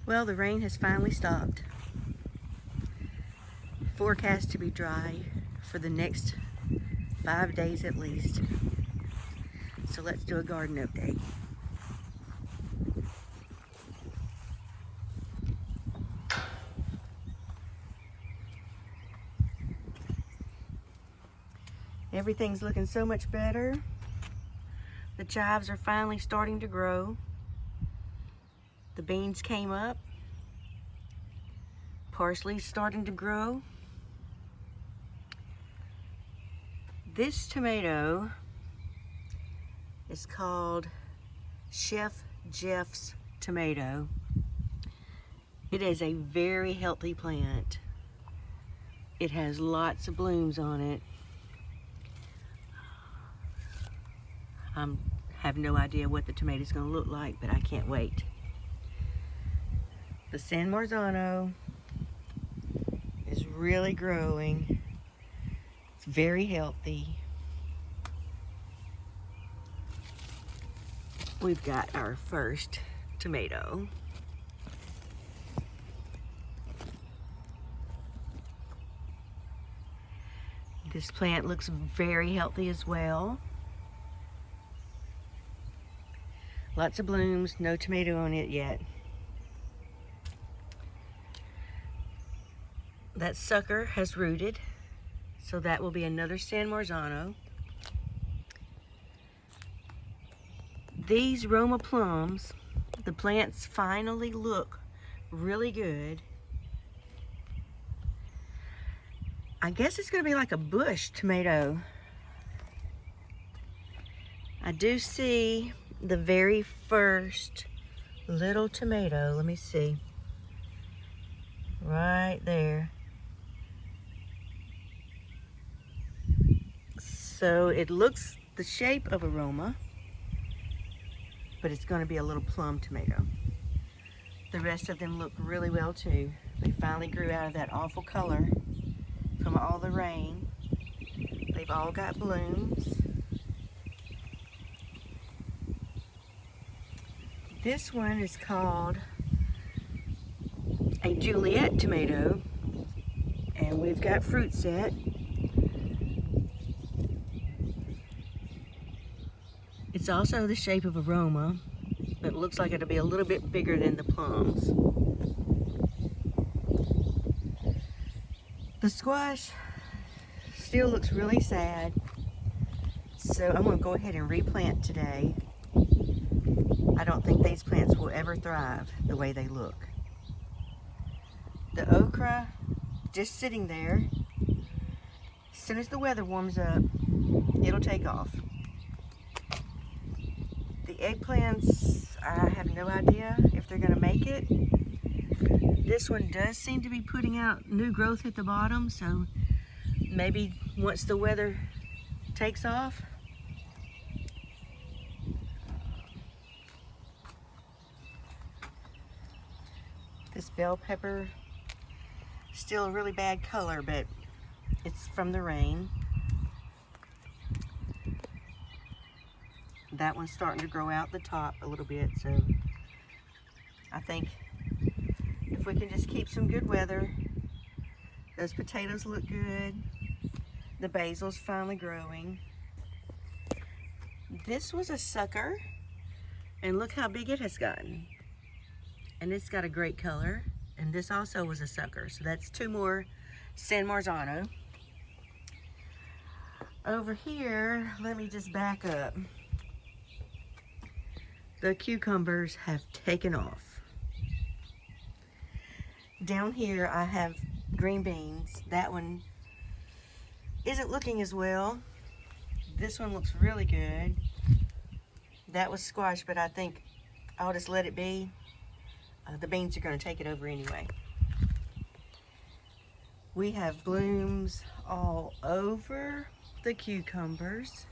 Well, the rain has finally stopped. Forecast to be dry for the next 5 days at least. So let's do a garden update. Everything's looking so much better. The chives are finally starting to grow. The beans came up. Parsley's starting to grow. This tomato is called Chef Jeff's tomato. It is a very healthy plant. It has lots of blooms on it. I have no idea what the tomato is going to look like, but I can't wait. The San Marzano is really growing. It's very healthy. We've got our first tomato. This plant looks very healthy as well. Lots of blooms, no tomato on it yet. That sucker has rooted, so that will be another San Marzano. These Roma plums, the plants finally look really good. I guess it's going to be like a bush tomato. I do see the very first little tomato. Let me see. Right there. So it looks the shape of a Roma, but it's going to be a little plum tomato. The rest of them look really well too. They finally grew out of that awful color from all the rain. They've all got blooms. This one is called a Juliet tomato, and we've got fruit set. It's also the shape of a Roma, but it looks like it'll be a little bit bigger than the plums. The squash still looks really sad, so I'm going to go ahead and replant today. I don't think these plants will ever thrive the way they look. The okra, just sitting there. As soon as the weather warms up, it'll take off. The eggplants, I have no idea if they're going to make it. This one does seem to be putting out new growth at the bottom, so maybe once the weather takes off. This bell pepper, still a really bad color, but it's from the rain. That one's starting to grow out the top a little bit, so I think if we can just keep some good weather, those potatoes look good. The basil's finally growing. This was a sucker, and look how big it has gotten. And it's got a great color. And this also was a sucker, so that's two more San Marzano. Over here, let me just back up. The cucumbers have taken off. Down here I have green beans. That one isn't looking as well. This one looks really good. That was squash, but I think I'll just let it be. The beans are going to take it over anyway. We have blooms all over the cucumbers.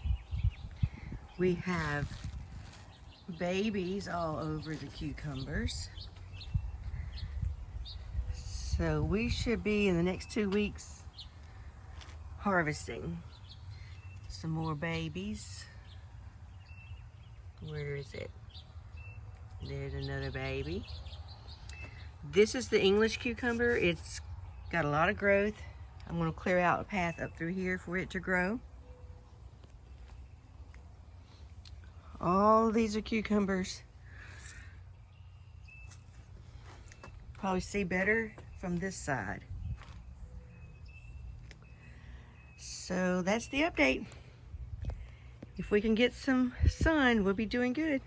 We have babies all over the cucumbers. So we should be in the next 2 weeks harvesting some more babies. Where is it? There's another baby. This is the English cucumber. It's got a lot of growth. I'm going to clear out a path up through here for it to grow. All of these are cucumbers. Probably see better from this side. So that's the update. If we can get some sun, we'll be doing good.